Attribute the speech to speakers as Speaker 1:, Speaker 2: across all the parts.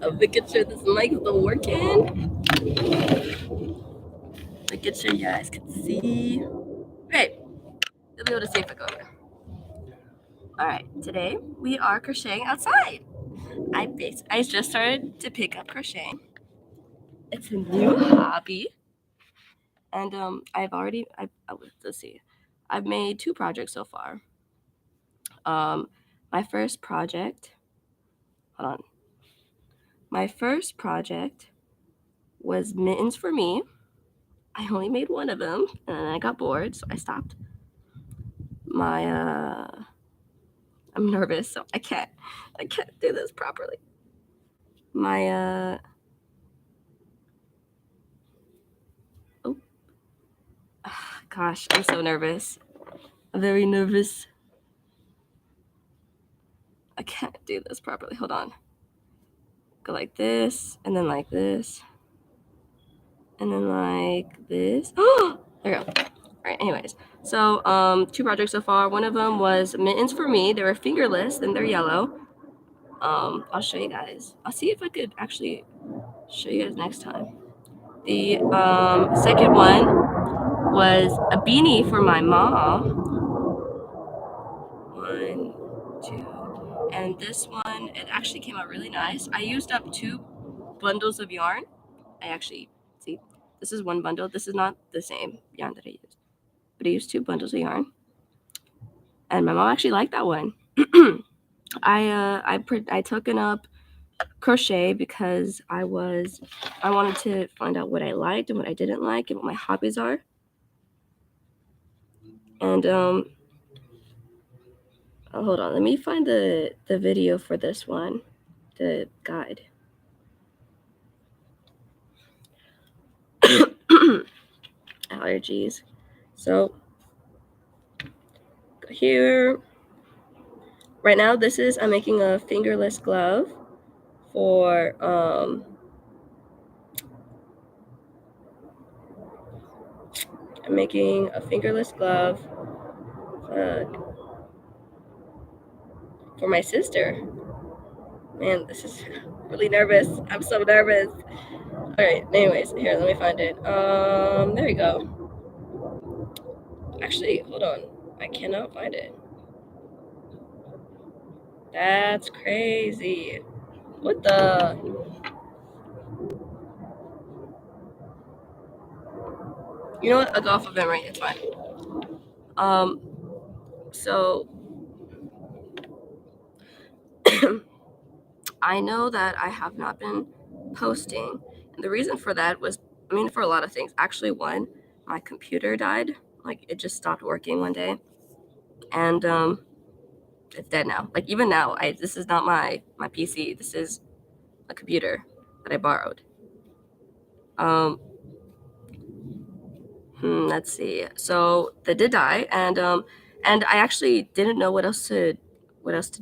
Speaker 1: I'm making sure this mic is still working. Making sure you guys can see. Hey, you'll be able to see if I go over. Alright, today we are crocheting outside. I just started to pick up crocheting. It's a new hobby. And let's see. I've made 2 projects so far. My first project, hold on. My first project was mittens for me. I only made 1 of them and then I got bored, so I stopped. I'm nervous, so I can't do this properly. Gosh, I'm so nervous. I'm very nervous. I can't do this properly. Hold on. Go like this, and then like this, and then like this. There we go. All right, anyways. So, 2 projects so far. One of them was mittens for me. They were fingerless, and they're yellow. I'll show you guys. I'll see if I could actually show you guys next time. The second one was a beanie for my mom. 1, 2, and this one, it actually came out really nice. I used up 2 bundles of yarn. See, this is 1 bundle. This is not the same yarn that I used, but I used 2 bundles of yarn, and my mom actually liked that one. I took up crochet because I wanted to find out what I liked and what I didn't like and what my hobbies are. And hold on, let me find the video for this one, the guide. Allergies. So here, right now, I'm making a fingerless glove for I'm making a fingerless glove for my sister. Man, this is really nervous. I'm so nervous. All right, anyways, here, let me find it. There we go. Actually, hold on. I cannot find it. That's crazy. What the? You know what? I'll go off of memory. It's fine. So I know that I have not been posting, and the reason for that was, for a lot of things. Actually, one, my computer died. Like, it just stopped working one day, and it's dead now. Like, even now, this is not my PC. This is a computer that I borrowed. Let's see. So that did die, and I actually didn't know what else to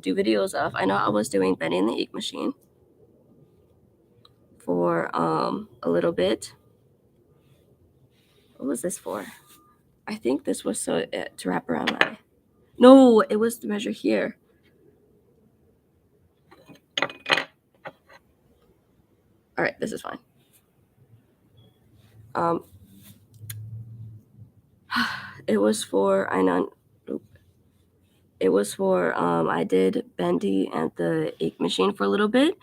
Speaker 1: do videos of. I know I was doing Benny and the Ink Machine for a little bit. What was this for? I think this was to wrap around my. No, it was to measure here. All right, this is fine. It was for I did Bendy and the Ink Machine for a little bit,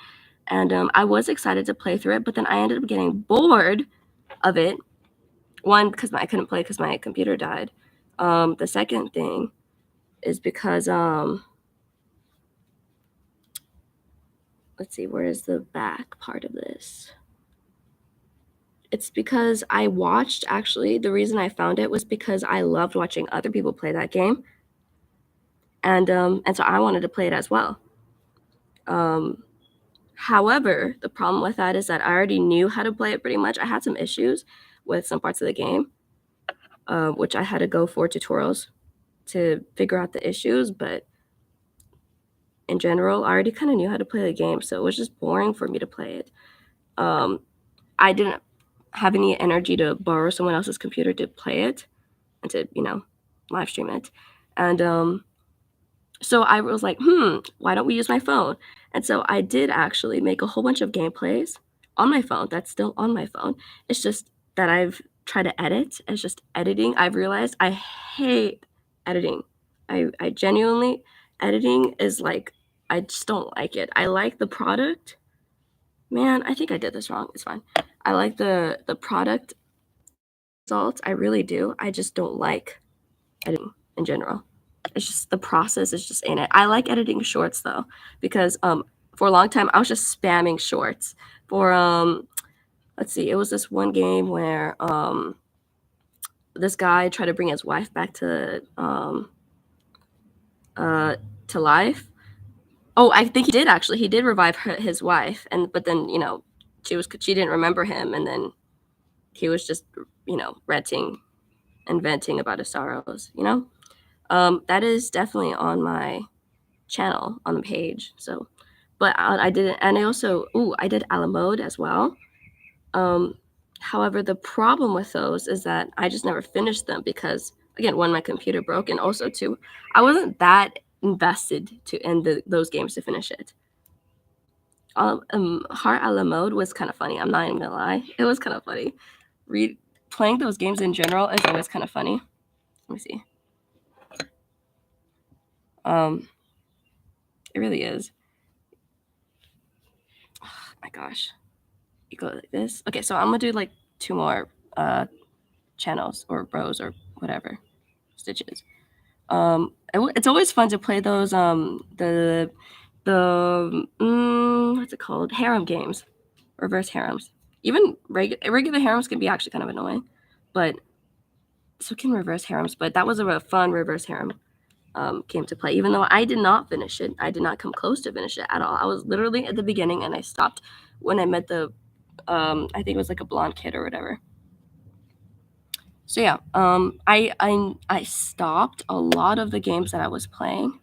Speaker 1: and I was excited to play through it, but then I ended up getting bored of it. One, because I couldn't play because my computer died. The second thing is because let's see, where is the back part of this? It's because I watched, actually, the reason I found it was because I loved watching other people play that game. And so I wanted to play it as well. However, the problem with that is that I already knew how to play it pretty much. I had some issues with some parts of the game, which I had to go for tutorials to figure out the issues, but in general, I already kind of knew how to play the game, so it was just boring for me to play it. I didn't have any energy to borrow someone else's computer to play it and to, live stream it. And So I was like, why don't we use my phone? And so I did actually make a whole bunch of gameplays on my phone. That's still on my phone. It's just that I've tried to edit. It's just editing. I've realized I hate editing. I genuinely, editing is like, I just don't like it. I like the product. Man, I think I did this wrong. It's fine. I like the product results. I really do. I just don't like editing in general. It's just the process is just in it. I like editing shorts though, because for a long time I was just spamming shorts. For let's see, it was this one game where this guy tried to bring his wife back to life. Oh, I think he did actually. He did revive his wife, but then she didn't remember him, and then he was just ranting and venting about his sorrows. That is definitely on my channel on the page. So, but I did it, and I did a la mode as well. However, the problem with those is that I just never finished them because, again, one, my computer broke, and also two, I wasn't that invested in those games to finish it. Heart a la mode was kind of funny. I'm not even gonna lie, it was kind of funny. Playing those games in general is always kind of funny. Let me see. It really is. Oh my gosh. You go like this. Okay, so I'm gonna do like 2 more channels or rows or whatever stitches. It's always fun to play those the what's it called, harem games, reverse harems. Even regular harems can be actually kind of annoying, but so can reverse harems. But that was a fun reverse harem game to play, even though I did not finish it. I did not come close to finish it at all. I was literally at the beginning, and I stopped when I met the I think it was like a blonde kid or whatever. So yeah, I stopped a lot of the games that I was playing,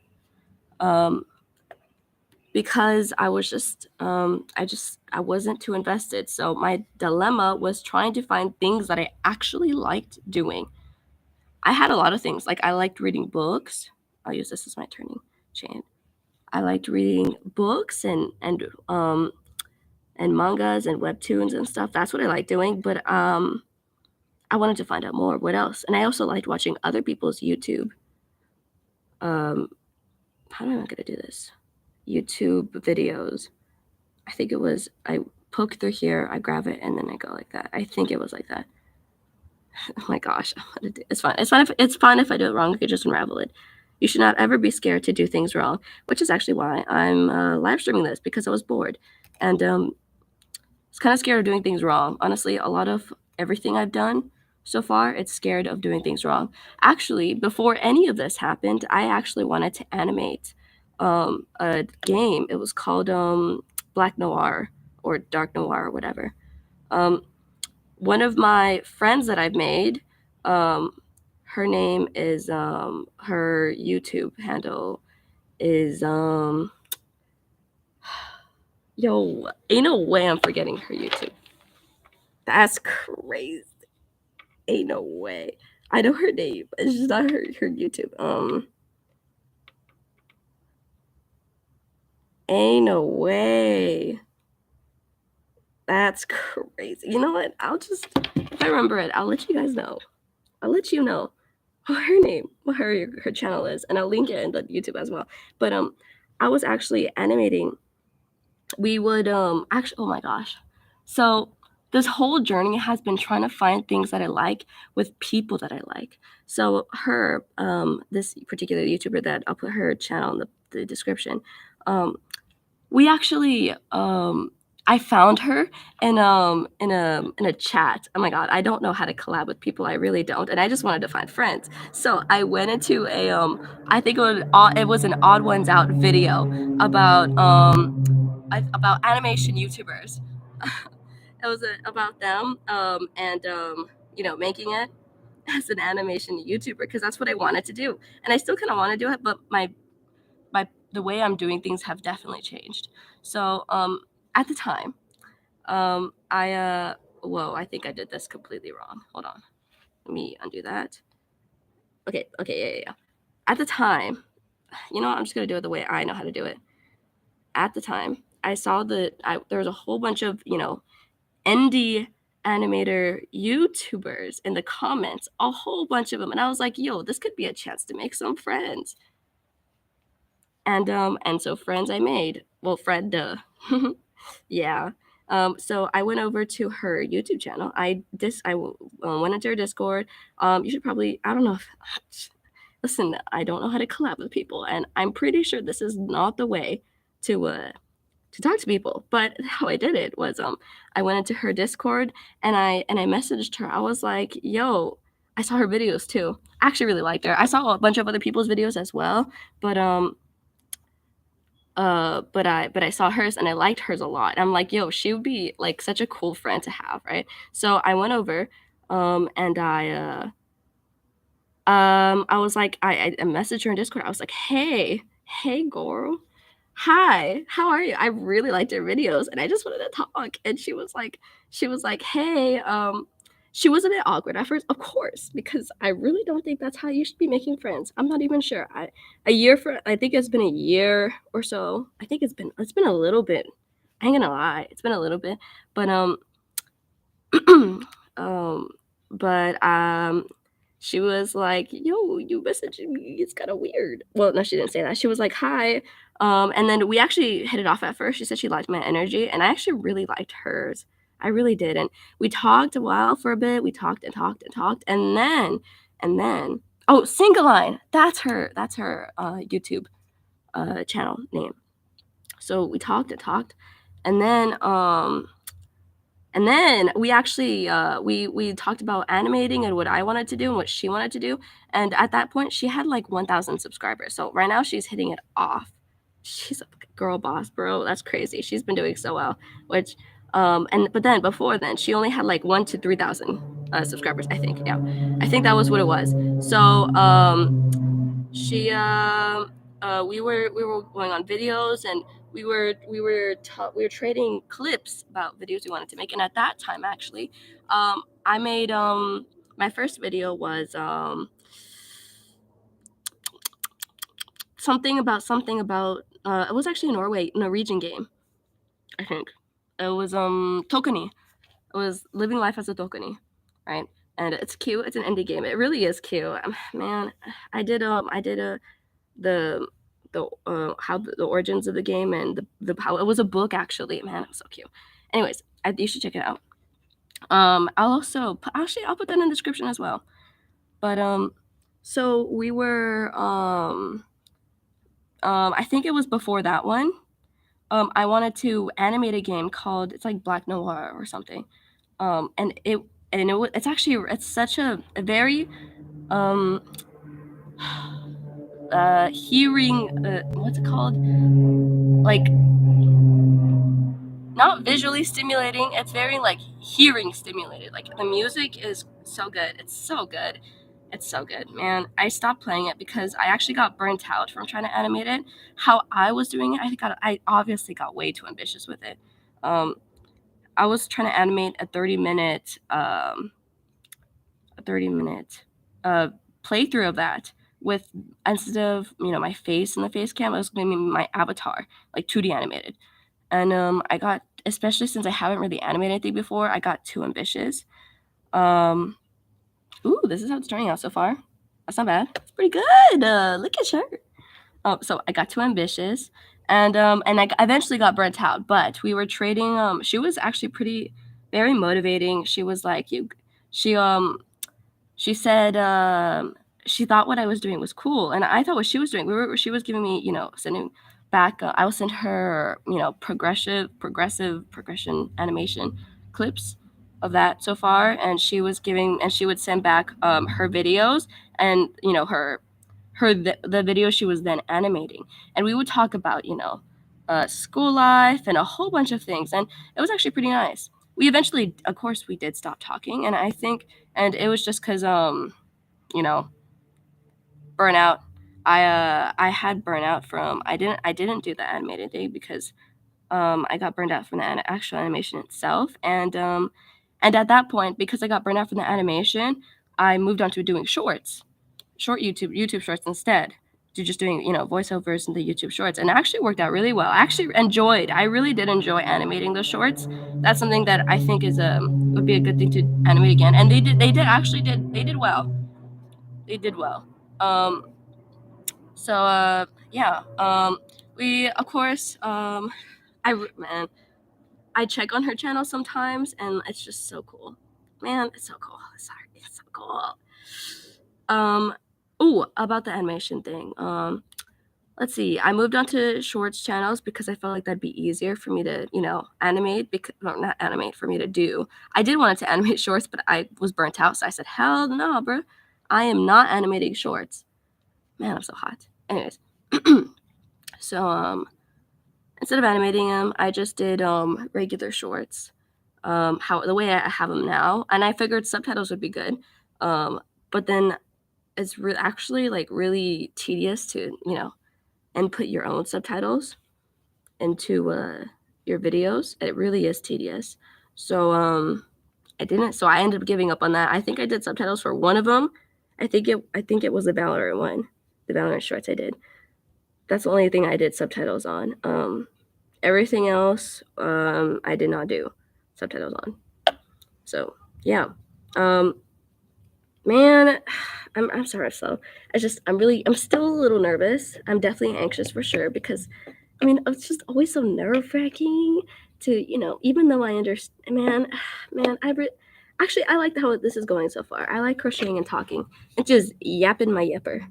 Speaker 1: because I was just I wasn't too invested. So my dilemma was trying to find things that I actually liked doing. I had a lot of things, like I liked reading books. I'll use this as my turning chain. I liked reading books and mangas and webtoons and stuff. That's what I like doing. But I wanted to find out more. What else? And I also liked watching other people's YouTube. How am I gonna do this? YouTube videos. I think it was, I poke through here, I grab it, and then I go like that. I think it was like that. Oh my gosh, it's fine. It's fine if I do it wrong. I could just unravel it. You should not ever be scared to do things wrong, which is actually why I'm live streaming this, because I was bored, and I was kind of scared of doing things wrong. Honestly, a lot of everything I've done so far, it's scared of doing things wrong. Actually, before any of this happened, I actually wanted to animate a game. It was called Black Noir or Dark Noir or whatever. One of my friends that I've made, her name is her YouTube handle is yo, ain't no way I'm forgetting her YouTube. That's crazy. Ain't no way. I know her name, but it's just not her YouTube. Ain't no way. That's crazy. You know what? If I remember it, I'll let you guys know. I'll let you know what her name, what her channel is, and I'll link it in the YouTube as well. But I was actually animating. We would actually, oh my gosh. So this whole journey has been trying to find things that I like with people that I like. So this particular YouTuber, that I'll put her channel in the description. We actually I found her in a chat. Oh my god, I don't know how to collab with people. I really don't, and I just wanted to find friends. So I went into a I think it was an Odd Ones Out video about animation YouTubers. It was about them and making it as an animation YouTuber, because that's what I wanted to do, and I still kind of want to do it, but the way I'm doing things have definitely changed. So at the time, I think I did this completely wrong. Hold on, let me undo that. Okay, yeah. At the time, you know, I'm just gonna do it the way I know how to do it. At the time, I saw there was a whole bunch of, you know, indie animator YouTubers in the comments, a whole bunch of them, and I was like, yo, this could be a chance to make some friends. And so friends I made. Well, Fred, duh. Yeah. So I went over to her YouTube channel. Went into her Discord. You should probably, I don't know if listen, I don't know how to collab with people, and I'm pretty sure this is not the way to talk to people. But how I did it was I went into her Discord and I messaged her. I was like, yo, I saw her videos too. I actually really liked her. I saw a bunch of other people's videos as well, but I saw hers and I liked hers a lot. I'm like, yo, she would be like such a cool friend to have, right? So I went over and I was like, I messaged her in Discord. I was like, hey girl, hi, how are you? I really liked your videos and I just wanted to talk. And she was like, hey, she was a bit awkward at first, of course, because I really don't think that's how you should be making friends. I'm not even sure. I think it's been a year or so. I think it's been a little bit. I ain't gonna lie, it's been a little bit, but um, but she was like, yo, you messaging me, it's kind of weird. Well, no, she didn't say that. She was like, hi. And then we actually hit it off at first. She said she liked my energy, and I actually really liked hers. I really did. And we talked a while for a bit. We talked and talked and talked. And then, oh, Single Line. That's her YouTube channel name. So we talked and talked. And then we actually we talked about animating and what I wanted to do and what she wanted to do. And at that point, she had like 1,000 subscribers. So right now she's hitting it off. She's a girl boss, bro. That's crazy. She's been doing so well. Which but then before then, she only had like 1,000 to 3,000 subscribers. I think. Yeah, I think that was what it was. So she we were going on videos and we were trading clips about videos we wanted to make. And at that time, actually, I made my first video was something about it was actually a Norwegian game, I think. It was Tokeni. It was living life as a Tokeni, right? And it's cute. It's an indie game. It really is cute. Man, I did the how the origins of the game and the how it was a book, actually. Man, it was so cute. Anyways, you should check it out. I'll put that in the description as well. But so we were I think it was before that one. I wanted to animate a game called, it's like Black Noir or something. It's such a very hearing, what's it called? Like, not visually stimulating, it's very like hearing stimulated. Like the music is so good. It's so good. It's so good, man. I stopped playing it because I actually got burnt out from trying to animate it. How I was doing it, I obviously got way too ambitious with it. I was trying to animate a 30-minute playthrough of that with, instead of, you know, my face in the face cam, I was going to be my avatar, like 2D animated. And I got, especially since I haven't really animated anything before, I got too ambitious. Ooh, this is how it's turning out so far. That's not bad. It's pretty good. Look at her. So I got too ambitious, and I eventually got burnt out. But we were trading. She was actually very motivating. She was like, she said she thought what I was doing was cool, and I thought what she was doing. She was giving me, you know, sending back. I will send her, you know, progression animation clips of that so far, and she would send back her videos, and you know, the video she was then animating, and we would talk about, you know, school life and a whole bunch of things, and it was actually pretty nice. We eventually, of course, we did stop talking, and I think, and it was just because you know, burnout. I had burnout from, I didn't do the animated thing because I got burned out from the actual animation itself, and at that point, because I got burned out from the animation, I moved on to doing short YouTube shorts instead. to just doing, voiceovers in the YouTube shorts, and it actually worked out really well. I really did enjoy animating the shorts. That's something that I think is would be a good thing to animate again. And they did well. They did well. So yeah. We of course I check on her channel sometimes, and it's just so cool. Man, it's so cool. Sorry, it's so cool. About the animation thing. Let's see. I moved on to shorts channels because I felt like that'd be easier for me to, animate. Not animate, for me to do. I did want to animate shorts, but I was burnt out, so I said, hell no, bro. I am not animating shorts. Man, I'm so hot. Anyways, so instead of animating them, I just did regular shorts. The way I have them now, and I figured subtitles would be good. But then it's actually like really tedious to, input your own subtitles into your videos. It really is tedious. So I didn't. So I ended up giving up on that. I think I did subtitles for one of them. I think it was the Valorant one, the Valorant shorts I did. That's the only thing I did subtitles on. Everything else, I did not do subtitles on. So yeah, man, I'm sorry I'm slow. I'm still a little nervous. I'm definitely anxious for sure because, it's just always so nerve-wracking to, even though I understand, man, actually, I like how this is going so far. I like crocheting and talking and just yapping my yipper.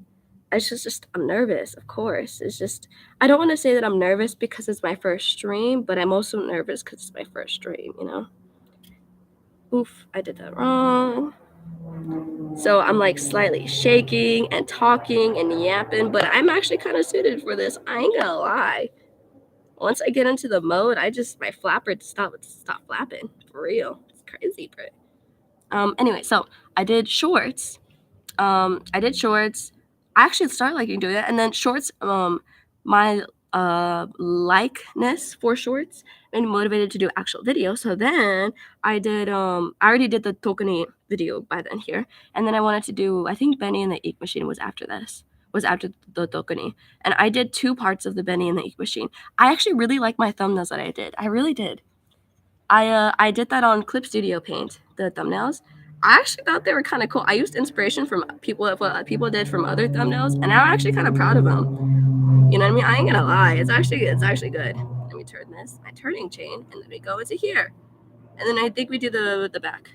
Speaker 1: It's just I'm nervous, of course. It's just, I don't want to say that I'm nervous because it's my first stream, but I'm also nervous because it's my first stream. Oof, I did that wrong. So I'm like slightly shaking and talking and yapping, but I'm actually kind of suited for this. I ain't gonna lie. Once I get into the mode, my flapper stop flapping for real. It's crazy, bro. Anyway, so I did shorts. I actually started liking doing that, and then shorts. My likeness for shorts made me motivated to do actual video. So then I did. I already did the Tokani video by then here, and then I wanted to do. I think Benny and the Ink Machine was after this. Was after the Tokani, and I did 2 parts of the Benny and the Ink Machine. I actually really like my thumbnails that I did. I really did. I did that on Clip Studio Paint, the thumbnails. I actually thought they were kind of cool. I used inspiration from what people did from other thumbnails, and I'm actually kind of proud of them. You know what I mean? I ain't gonna lie. It's actually good. Let me turn my turning chain, and then we go into here, and then I think we do the back.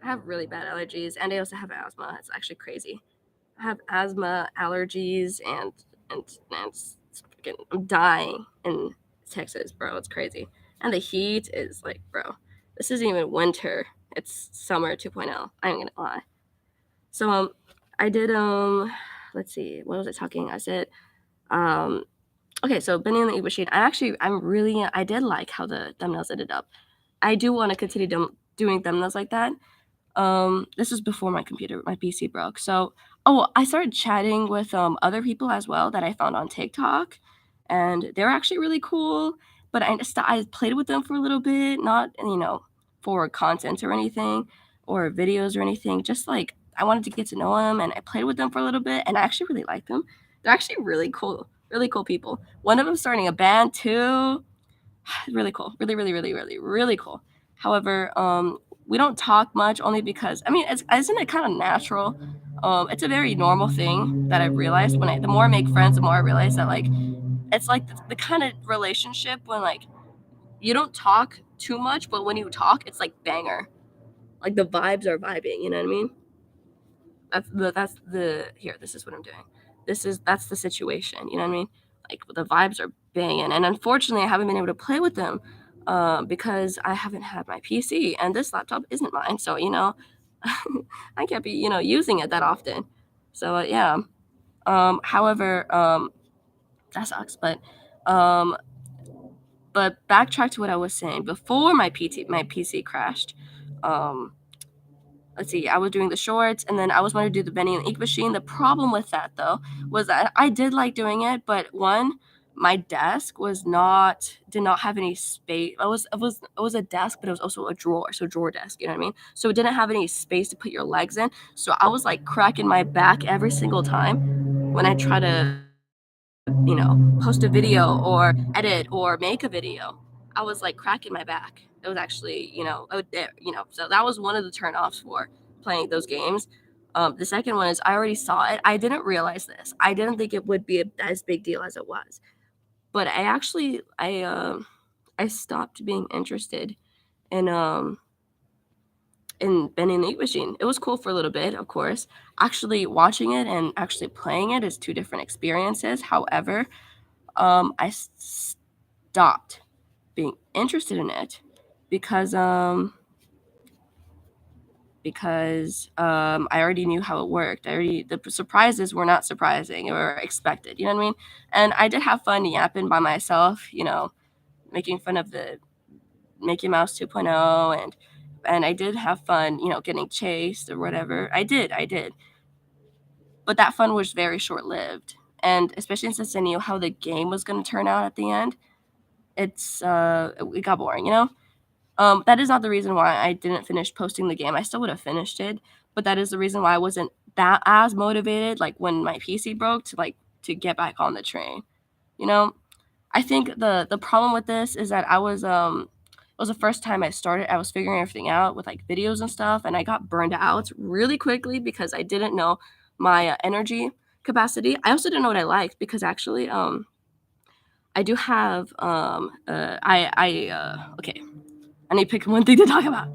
Speaker 1: I have really bad allergies, and I also have asthma. It's actually crazy. I have asthma, allergies, and I'm dying in Texas, bro. It's crazy. And the heat is like, bro, this isn't even winter. It's summer 2.0. I ain't gonna lie. So I did let's see, what was I talking? I said okay, so Benny and the Ink Machine. I did like how the thumbnails ended up. I do want to continue doing thumbnails like that. This was before my PC broke. So, I started chatting with other people as well that I found on TikTok, and they're actually really cool. But I played with them for a little bit, not for content or anything, or videos or anything. Just like I wanted to get to know them, and I played with them for a little bit, and I actually really liked them. They're actually really cool people. One of them starting a band too. Really cool, really cool. However, we don't talk much only because isn't it kind of natural? It's a very normal thing that I've realized the more I make friends, the more I realize that like it's like the kind of relationship when like you don't talk too much, but when you talk, it's like banger. Like the vibes are vibing. You know what I mean? This is what I'm doing. That's the situation. You know what I mean? Like the vibes are banging, and unfortunately, I haven't been able to play with them because I haven't had my PC, and this laptop isn't mine, so I can't be using it that often. So yeah. However, that sucks, but backtrack to what I was saying before my PC crashed. Let's see, I was doing the shorts, and then I was wanting to do the Benny and Ink Machine. The problem with that, though, was that I did like doing it, but one, my desk did not have any space. It was a desk, but it was also a drawer, so drawer desk, you know what I mean? So it didn't have any space to put your legs in. So I was like cracking my back every single time when I try to, post a video or edit or make a video. I was like cracking my back. It was actually, so that was one of the turnoffs for playing those games. The second one is I already saw it. I didn't realize this. I didn't think it would be as big deal as it was. But I stopped being interested in bending the ink machine. It was cool for a little bit, of course. Actually watching it and actually playing it is two different experiences. However, I stopped being interested in it because I already knew how it worked. The surprises were not surprising or expected. You know what I mean? And I did have fun yapping by myself. Making fun of the Mickey Mouse 2.0, and I did have fun. Getting chased or whatever. I did. But that fun was very short lived. And especially since I knew how the game was going to turn out at the end, it got boring, that is not the reason why I didn't finish posting the game. I still would have finished it, but that is the reason why I wasn't that as motivated, like when my PC broke, to get back on the train. I think the problem with this is that it was the first time I started. I was figuring everything out with like videos and stuff, and I got burned out really quickly because I didn't know my energy capacity. I also didn't know what I liked because actually I do have okay, I need to pick one thing to talk about.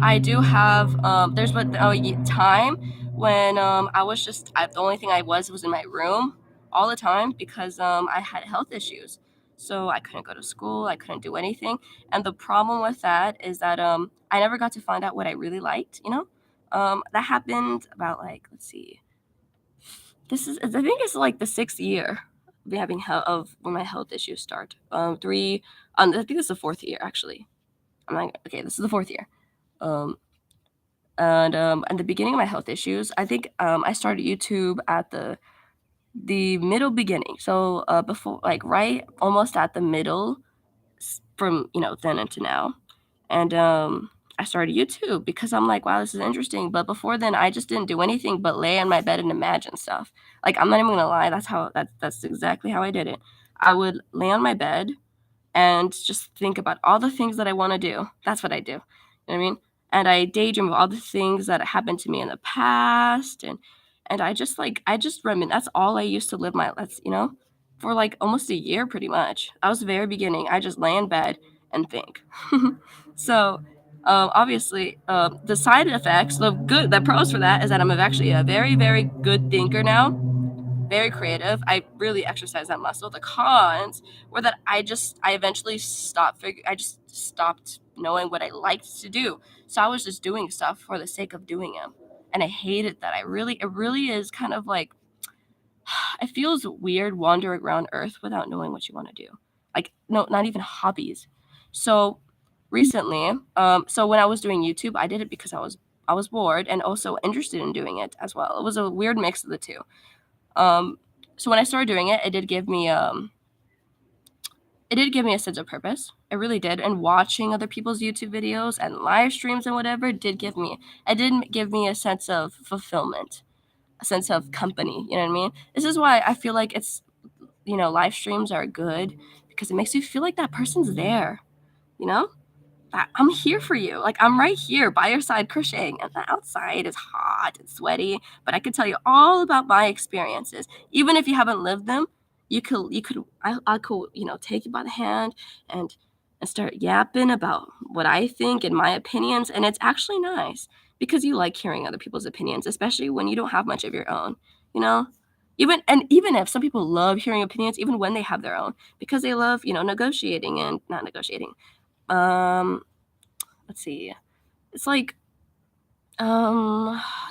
Speaker 1: I do have there's what time when I was the only thing I was in my room all the time because I had health issues. So I couldn't go to school, I couldn't do anything. And the problem with that is that I never got to find out what I really liked. That happened about, like, let's see. I think it's like the 6th year of having of when my health issues start. I think it's the 4th year actually. I'm like, okay, this is the 4th year. And at the beginning of my health issues, I think I started YouTube at the middle beginning. So before, like, right almost at the middle from then into now. And I started YouTube because I'm like, wow, this is interesting. But before then, I just didn't do anything but lay on my bed and imagine stuff. Like, I'm not even gonna lie, that's exactly how I did it. I would lay on my bed and just think about all the things that I want to do. That's what I do. You know what I mean? And I daydream of all the things that happened to me in the past, and I just reminisce. That's all I used to live my for like almost a year, pretty much. That was the very beginning. I just lay in bed and think. So obviously, the side effects, the pros for that is that I'm actually a very, very good thinker now, very creative. I really exercise that muscle. The cons were that I eventually I just stopped knowing what I liked to do. So I was just doing stuff for the sake of doing them. And I hated that. It really is kind of like, it feels weird wandering around Earth without knowing what you want to do. Like, no, not even hobbies. So recently, so when I was doing YouTube, I did it because I was bored and also interested in doing it as well. It was a weird mix of the two. So when I started doing it, it did give me a sense of purpose. It really did. And watching other people's YouTube videos and live streams and whatever did give me a sense of fulfillment, a sense of company. You know what I mean? This is why I feel like live streams are good because it makes you feel like that person's there. You know? I'm here for you. Like, I'm right here by your side crocheting, and the outside is hot and sweaty, but I could tell you all about my experiences. Even if you haven't lived them, I could, take you by the hand and start yapping about what I think and my opinions, and it's actually nice because you like hearing other people's opinions, especially when you don't have much of your own, you know? Even if some people love hearing opinions, even when they have their own, because they love, negotiating and not negotiating. Let's see. It's like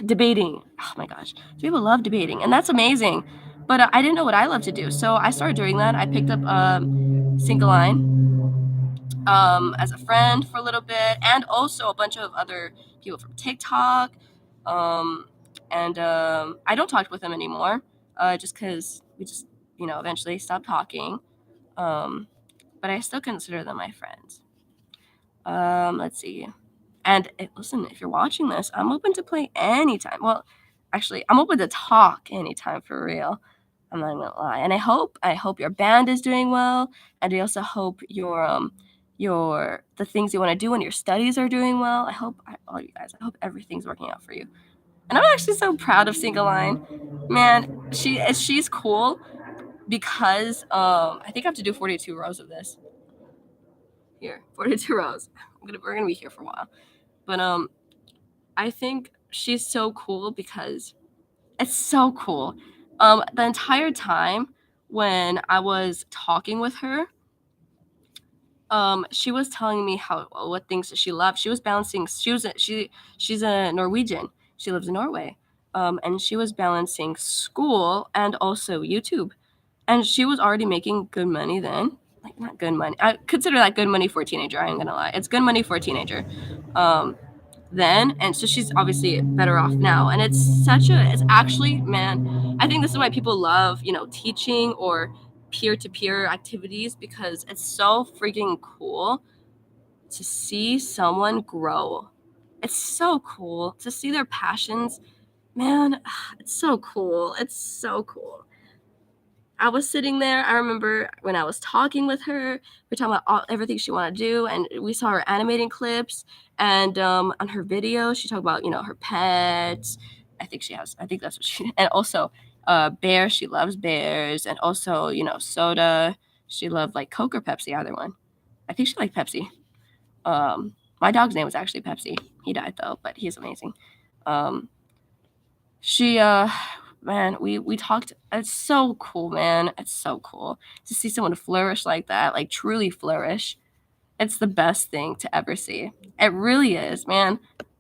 Speaker 1: debating. Oh my gosh. People love debating, and that's amazing. But I didn't know what I love to do. So I started doing that. I picked up single line as a friend for a little bit, and also a bunch of other people from TikTok. And I don't talk with them anymore just because we just, eventually stopped talking. But I still consider them my friends. Let's see. And listen, if you're watching this, I'm open to play anytime. Well, actually, I'm open to talk anytime for real. I'm not gonna lie. And I hope your band is doing well, and I also hope your the things you want to do in your studies are doing well. All you guys, I hope everything's working out for you. And I'm actually so proud of Single Line. Man, she's cool because I think I have to do 42 rows of this. Here, 42 rows. We're gonna be here for a while. But I think she's so cool because it's so cool. The entire time when I was talking with her, she was telling me what things she loved. She was balancing. She's a Norwegian. She lives in Norway. And she was balancing school and also YouTube. And she was already making good money then. Like, not good money. I consider that good money for a teenager. I ain't gonna lie. It's good money for a teenager. Then, and so she's obviously better off now. And it's actually, man, I think this is why people love, teaching or peer-to-peer activities, because it's so freaking cool to see someone grow. It's so cool to see their passions. Man, it's so cool. It's so cool. I was sitting there. I remember when I was talking with her, we were talking about everything she wanted to do, and we saw her animating clips. And on her video, she talked about her pets. I think that's what she. And also, bears. She loves bears, and also soda. She loved like Coke or Pepsi, either one. I think she liked Pepsi. My dog's name was actually Pepsi. He died though, but he's amazing. She man, we talked. It's so cool, man. It's so cool to see someone flourish like that, like truly flourish. It's the best thing to ever see. It really is, man.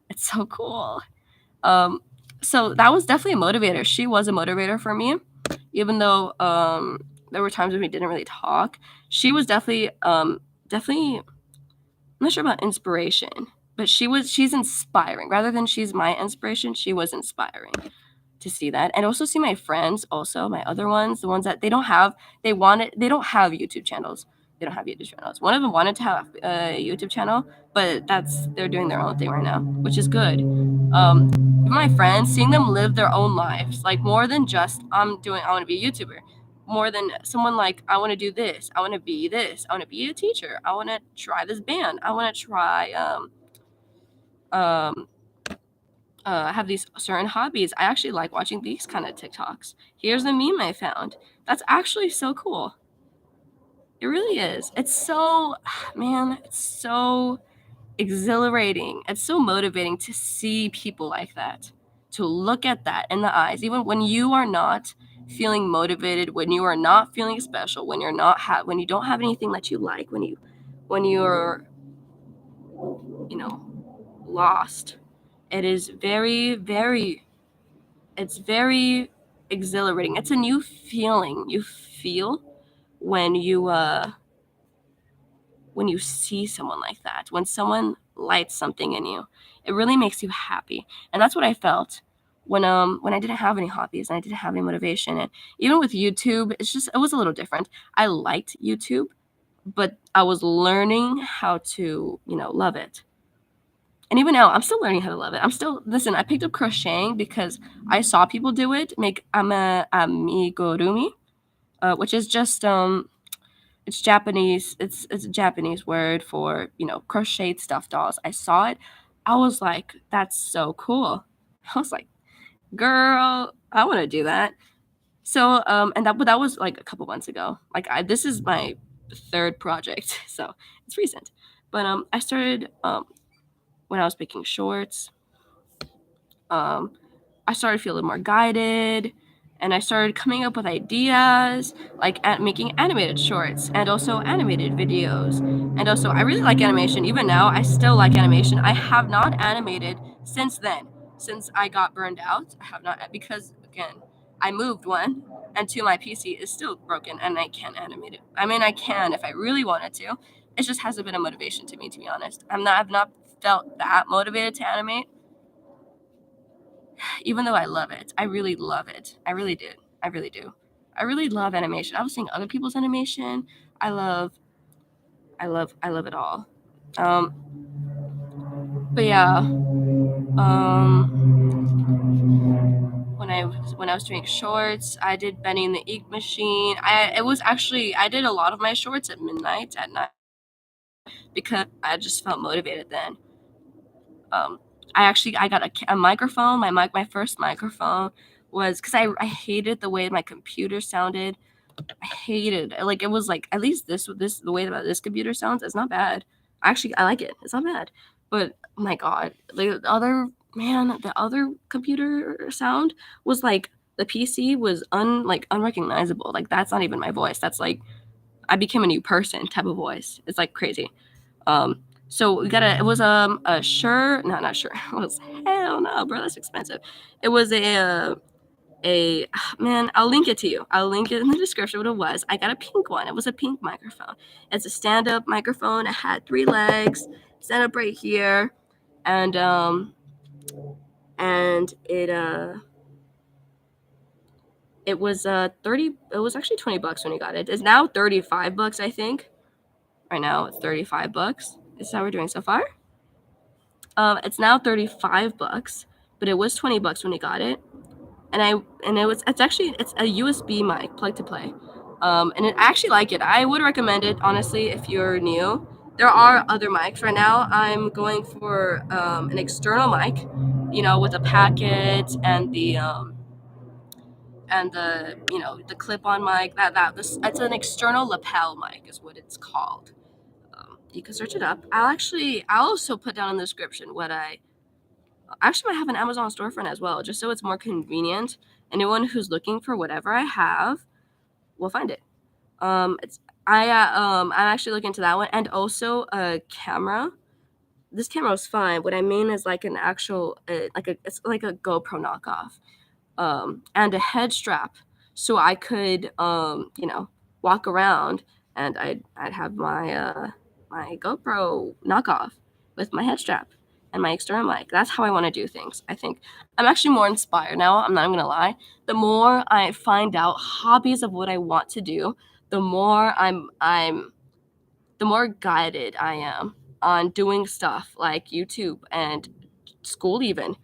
Speaker 1: It's so cool. So that was definitely a motivator. She was a motivator for me, even though there were times when we didn't really talk. She was definitely I'm not sure about inspiration, but she's inspiring. Rather than she's my inspiration, she was inspiring to see that. And also see my friends, also my other ones, the ones that they don't have YouTube channels. They don't have YouTube channels. One of them wanted to have a YouTube channel, but they're doing their own thing right now, which is good. My friends, seeing them live their own lives, like more than just I want to be a YouTuber, more than someone like I want to do this, I want to be this, I want to be a teacher, I want to try this band, I want to try I have these certain hobbies. I actually like watching these kind of TikToks. Here's a meme I found. That's actually so cool. It really is. It's so, man, it's so exhilarating. It's so motivating to see people like that, to look at that in the eyes, even when you are not feeling motivated, when you are not feeling special, when when you don't have anything that you like, when you're, lost. It is it's very exhilarating. It's a new feeling you feel when you see someone like that. When someone lights something in you, it really makes you happy. And that's what I felt when I didn't have any hobbies and I didn't have any motivation. And even with YouTube, it was a little different. I liked YouTube, but I was learning how to, love it. And even now, I'm still learning how to love it. Listen, I picked up crocheting because I saw people do it, make amigurumi, which is just, it's Japanese. It's a Japanese word for, crocheted stuffed dolls. I saw it. I was like, that's so cool. I was like, girl, I want to do that. So, but that was like a couple months ago. Like, this is my third project, so it's recent. But I started when I was making shorts. I started feeling more guided, and I started coming up with ideas like making animated shorts and also animated videos. And also, I really like animation. Even now, I still like animation. I have not animated since then. Since I got burned out, I have not, because again, I moved one, and two, my PC is still broken, and I can't animate it. I mean, I can if I really wanted to. It just hasn't been a motivation to me, to be honest. I've not felt that motivated to animate, even though I love it. I really love it. I really do. I really love animation. I was seeing other people's animation. I love it all. But yeah, when I was doing shorts, I did Benny and the Ink Machine. I did a lot of my shorts at midnight at night because I just felt motivated then. I got a microphone. My first microphone was because I hated the way my computer sounded. I hated like it was like at least this the way that this computer sounds. It's not bad. Actually, I like it. It's not bad. But oh my god, the other computer sound was like the PC was unrecognizable. Like that's not even my voice. That's like I became a new person type of voice. It's like crazy. So it was a Shure, no, not Shure. It was hell no, bro, that's expensive. It was man, I'll link it to you. I'll link it in the description what it was. I got a pink one. It was a pink microphone. It's a stand-up microphone. It had 3 legs, stand up right here, and it was 30. It was actually $20 when we got it. It's now $35, I think. Right now it's $35. Is that what we're doing so far? It's now $35, but it was $20 when we got it. And it's a USB mic, plug to play. I actually like it. I would recommend it, honestly, if you're new. There are other mics. Right now, I'm going for an external mic, with a packet and the clip-on mic. It's an external lapel mic, is what it's called. You can search it up. I'll also put down in the description what I actually might have an Amazon storefront as well, just so it's more convenient. Anyone who's looking for whatever I have will find it. I'm actually looking into that one, and also a camera. This camera is fine. What I mean is like an actual, it's like a GoPro knockoff, and a head strap, so I could, walk around, and I'd have my my GoPro knockoff with my head strap and my external mic. That's how I want to do things. I think I'm actually more inspired now. I'm not gonna lie. The more I find out hobbies of what I want to do, the more the more guided I am on doing stuff like YouTube and school, even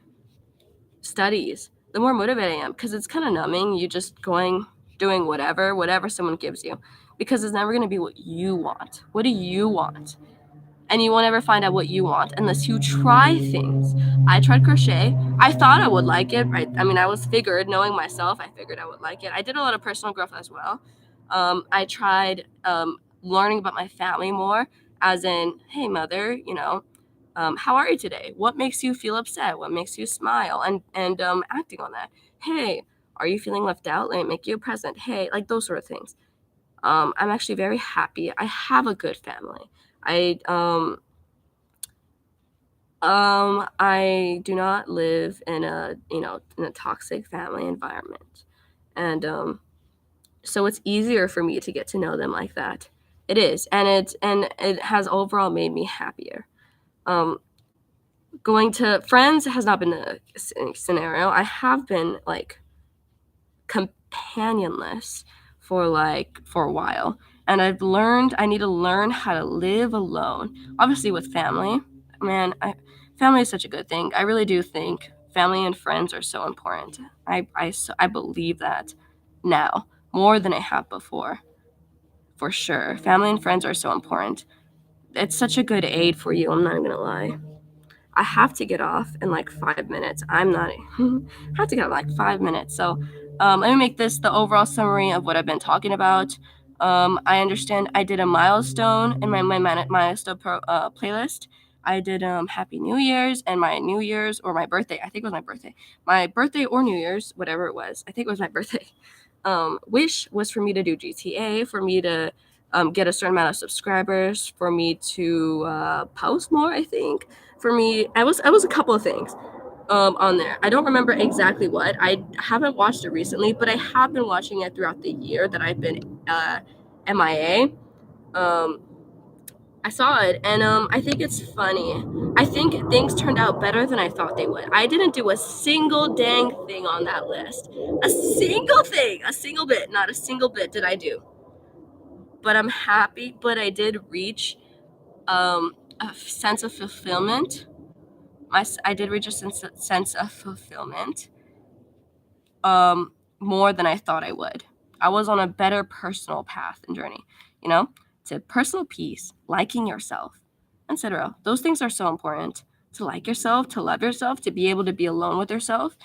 Speaker 1: studies. The more motivated I am, because it's kind of numbing. You just doing whatever someone gives you, because it's never gonna be what you want. What do you want? And you won't ever find out what you want unless you try things. I tried crochet. I thought I would like it, right? I mean, knowing myself, I figured I would like it. I did a lot of personal growth as well. I tried learning about my family more, as in, hey, mother, how are you today? What makes you feel upset? What makes you smile? And acting on that. Hey, are you feeling left out? Let me make you a present. Hey, like those sort of things. I'm actually very happy. I have a good family. I do not live in a toxic family environment, and so it's easier for me to get to know them like that. It is, and it has overall made me happier. Going to friends has not been a scenario. I have been like companionless for a while, and I've learned I need to learn how to live alone. Obviously, with family, man, family is such a good thing. I really do think family and friends are so important. I believe that now more than I have before, for sure. Family and friends are so important. It's such a good aid for you. I'm not gonna lie. I have to get off in like 5 minutes. I'm not. I have to get off in like 5 minutes. So let me make this the overall summary of what I've been talking about. I understand I did a milestone in my milestone playlist. I did Happy New Year's and my New Year's or my birthday. I think it was my birthday. My birthday or New Year's, whatever it was. I think it was my birthday. Wish was for me to do GTA, for me to get a certain amount of subscribers, for me to post more, I think. For me, I was a couple of things on there. I don't remember exactly what. I haven't watched it recently, but I have been watching it throughout the year that I've been MIA. I saw it, and I think it's funny. I think things turned out better than I thought they would. I didn't do a single dang thing on that list. A single thing, a single bit, not a single bit did I do. But I'm happy, but I did reach a sense of fulfillment. I did reach a sense of fulfillment more than I thought I would. I was on a better personal path and journey, you know, to personal peace, liking yourself, etc. Those things are so important. To like yourself, to love yourself, to be able to be alone with yourself,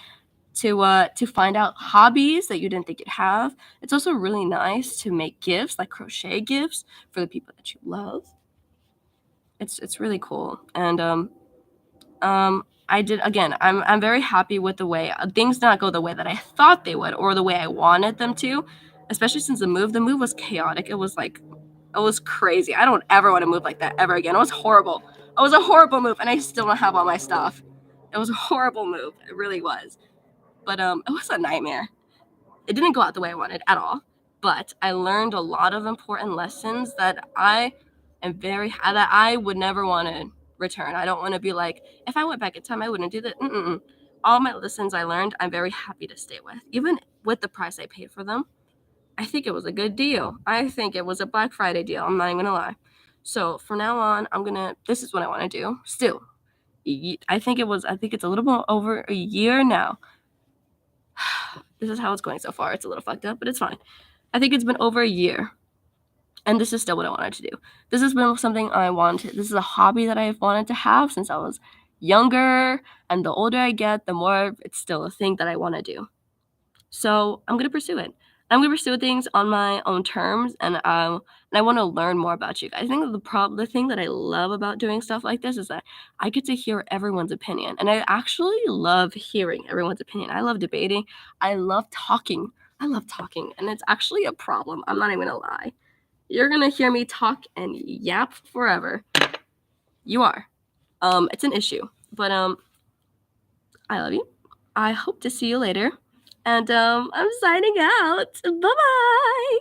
Speaker 1: to find out hobbies that you didn't think you'd have. It's also really nice to make gifts, like crochet gifts for the people that you love. It's really cool. And I did, again, I'm very happy with the way things did not go the way that I thought they would or the way I wanted them to, especially since the move was chaotic. It was crazy. I don't ever want to move like that ever again. It was horrible. It was a horrible move, and I still don't have all my stuff. It was a horrible move. It really was. But it was a nightmare. It didn't go out the way I wanted at all. But I learned a lot of important lessons that I would never want to return. I don't want to be like, if I went back in time, I wouldn't do that. All my lessons I learned, I'm very happy to stay with. Even with the price I paid for them, I think it was a good deal. I think it was a Black Friday deal. I'm not even gonna lie. So from now on, this is what I want to do. Still, I think it's a little more over a year now. This is how it's going so far. It's a little fucked up, but it's fine. I think it's been over a year, and this is still what I wanted to do. This has been something I wanted. This is a hobby that I've wanted to have since I was younger, and the older I get, the more it's still a thing that I want to do. So I'm gonna pursue it. I'm gonna pursue things on my own terms, and I want to learn more about you guys. I think the thing that I love about doing stuff like this is that I get to hear everyone's opinion, and I actually love hearing everyone's opinion. I love debating. I love talking. And it's actually a problem. I'm not even gonna lie. You're gonna hear me talk and yap forever. You are. It's an issue, but I love you. I hope to see you later. And I'm signing out. Bye-bye.